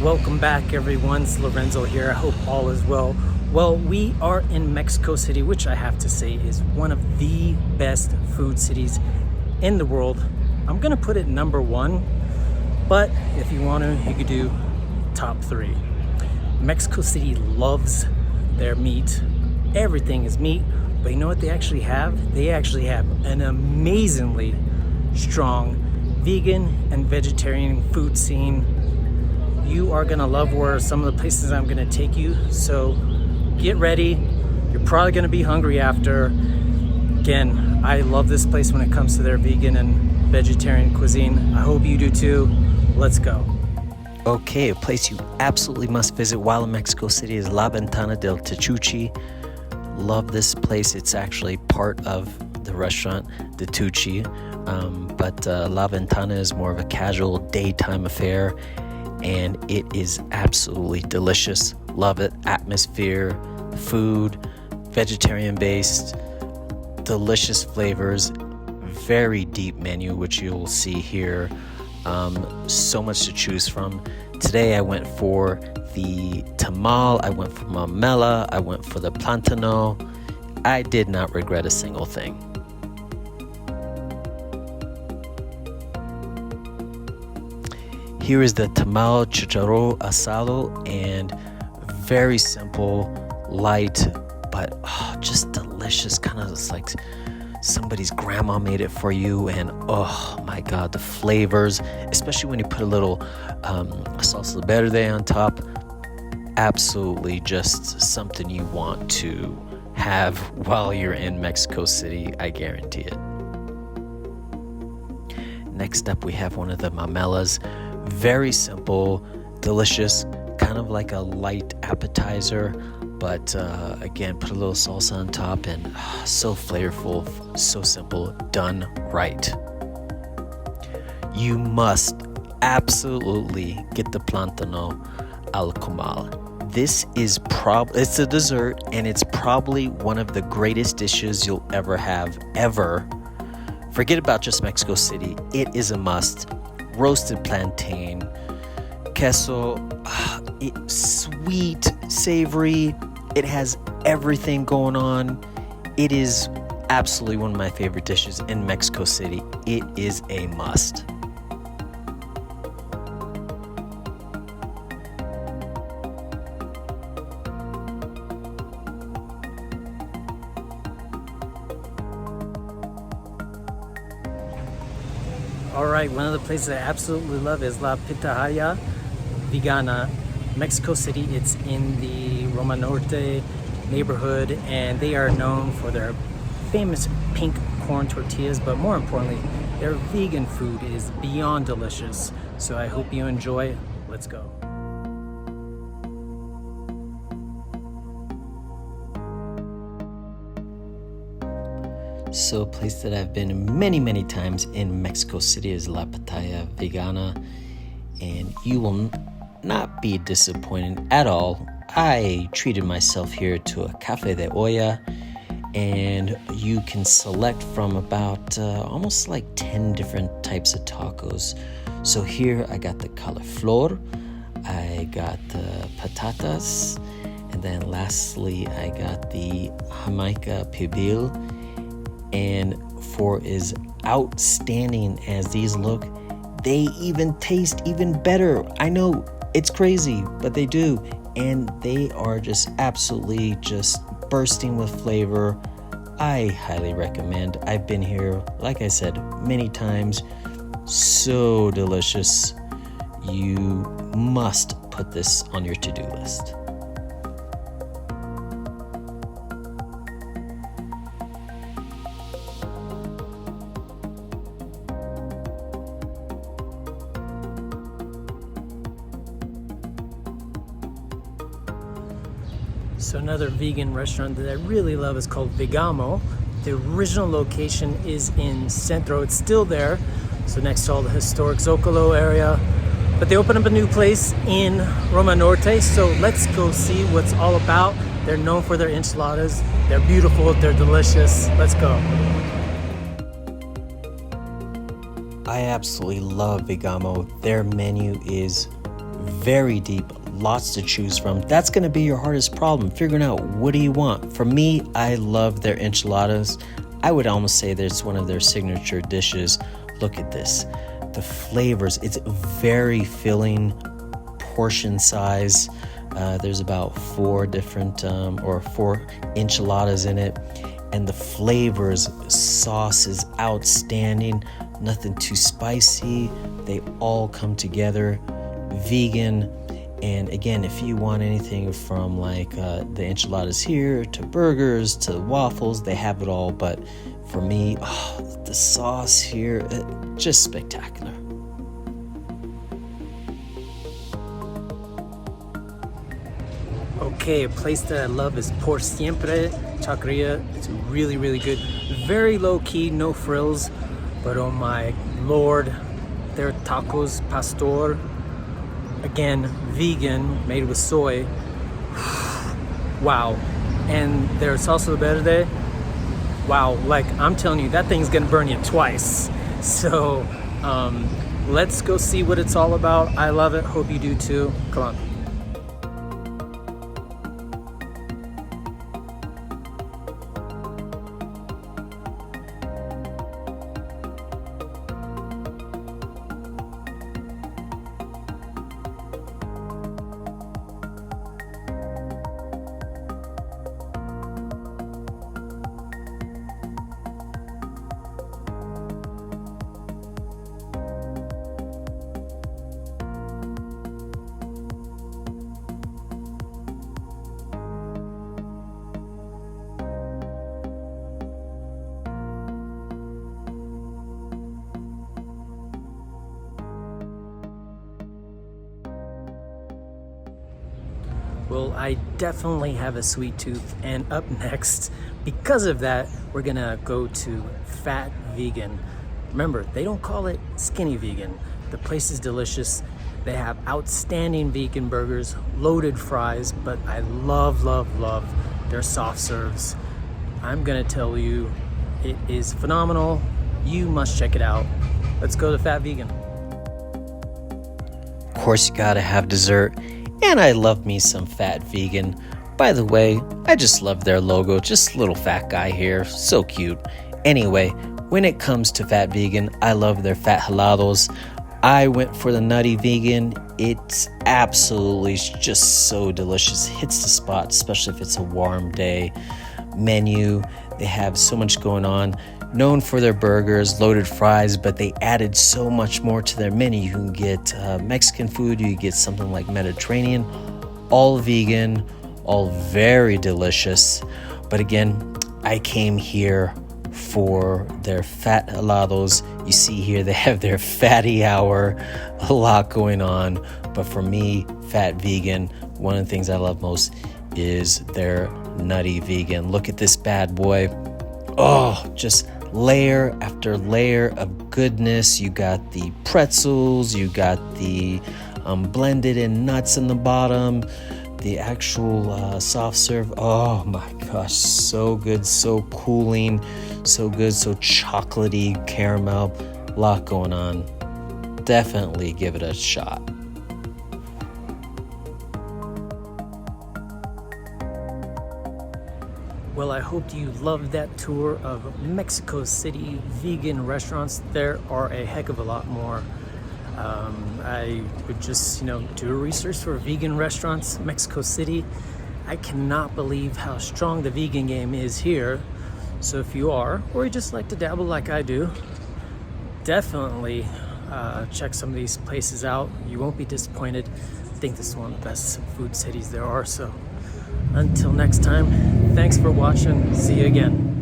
Welcome back, everyone. It's Lorenzo here. I hope all is well. Well, we are in Mexico City, which I have to say is one of the best food cities in the world. I'm gonna put it number one, but if you want to, you could do top three. Mexico City loves their meat. Everything is meat, but you know what they actually have? They actually have an amazingly strong vegan and vegetarian food scene. You are gonna love where some of the places I'm gonna take you, so get ready. You're probably gonna be hungry after. Again, I love this place when it comes to their vegan and vegetarian cuisine. I hope you do too. Let's go. Okay, a place you absolutely must visit while in Mexico City is La Ventana del Techuchi. Love this place. It's actually part of the restaurant, the Tucci, but La Ventana is more of a casual daytime affair, and it is absolutely delicious. Love it. Atmosphere, food, vegetarian based, delicious flavors, very deep menu, which you'll see here. So much to choose from. Today I went for the tamal, I went for mamela, I went for the plantano. I did not regret a single thing. Here is the tamal chicharro asado, and very simple, light, but just delicious. Kind of just like somebody's grandma made it for you, and oh my god, the flavors, especially when you put a little salsa verde on top. Absolutely just something you want to have while you're in Mexico City, I guarantee it. Next up, we have one of the mamelas. Very simple, delicious, kind of like a light appetizer, but again, put a little salsa on top, and so flavorful, so simple, done right. You must absolutely get the plantano al comal. This is it's a dessert, and it's probably one of the greatest dishes you'll ever have, ever. Forget about just Mexico City. It is a must. Roasted plantain, queso, sweet, savory. It has everything going on. It is absolutely one of my favorite dishes in Mexico City. It is a must. All right, one of the places I absolutely love is La Pitahaya Vegana, Mexico City. It's in the Roma Norte neighborhood, and they are known for their famous pink corn tortillas, but more importantly, their vegan food is beyond delicious. So I hope you enjoy. Let's go. So a place that I've been many times in Mexico City is La Pitahaya Vegana, and you will not be disappointed at all. I treated myself here to a cafe de olla, and you can select from about almost like 10 different types of tacos. So here I got the cauliflower, I got the patatas, and then lastly I got the Jamaica pibil. And for as outstanding as these look, they even taste even better. I know it's crazy, but they do. And they are just absolutely just bursting with flavor. I highly recommend. I've been here, like I said, many times. So delicious. You must put this on your to-do list. So another vegan restaurant that I really love is called Vegamo. The original location is in Centro. It's still there, so next to all the historic Zocalo area. But they opened up a new place in Roma Norte, so let's go see what's all about. They're known for their enchiladas. They're beautiful, they're delicious. Let's go. I absolutely love Vegamo. Their menu is very deep, lots to choose from. That's going to be your hardest problem, figuring out what do you want. For me, I love their enchiladas. I would almost say that's one of their signature dishes. Look at this. The flavors, it's very filling, portion size. There's about 4 different or 4 enchiladas in it. And the flavors, sauce is outstanding. Nothing too spicy. They all come together. Vegan. And again, if you want anything from like the enchiladas here to burgers to waffles, they have it all. But for me, the sauce here, just spectacular. Okay, a place that I love is Por Siempre Taqueria. It's really, really good. Very low key, no frills. But oh my lord, their tacos pastor. Again, vegan, made with soy. Wow. And their salsa verde. Wow, like I'm telling you, that thing's gonna burn you twice. So let's go see what it's all about. I love it, hope you do too. Come on. Well, I definitely have a sweet tooth, and up next, because of that, we're gonna go to Fat Vegan. Remember, they don't call it skinny vegan. The place is delicious. They have outstanding vegan burgers, loaded fries, but I love, love, love their soft serves. I'm gonna tell you, it is phenomenal. You must check it out. Let's go to Fat Vegan. Of course, you gotta have dessert. And I love me some Fat Vegan. By the way, I just love their logo. Just a little fat guy here. So cute. Anyway, when it comes to Fat Vegan, I love their fat helados. I went for the nutty vegan. It's absolutely just so delicious. Hits the spot, especially if it's a warm day. Menu, they have so much going on. Known for their burgers, loaded fries, but they added so much more to their menu. You can get Mexican food, you get something like Mediterranean, all vegan, all very delicious. But again, I came here for their fat helados. You see here, they have their fatty hour, a lot going on. But for me, Fat Vegan, one of the things I love most is their nutty vegan. Look at this bad boy. Oh, just layer after layer of goodness. You got the pretzels, you got the blended in nuts in the bottom, the actual soft serve. Oh my gosh, so good, so cooling, so good, so chocolatey, caramel, a lot going on. Definitely give it a shot. Well, I hope you loved that tour of Mexico City vegan restaurants. There are a heck of a lot more. I would just, do a research for vegan restaurants, Mexico City. I cannot believe how strong the vegan game is here. So if you are, or you just like to dabble like I do, definitely check some of these places out. You won't be disappointed. I think this is one of the best food cities there are. So until next time, thanks for watching. See you again.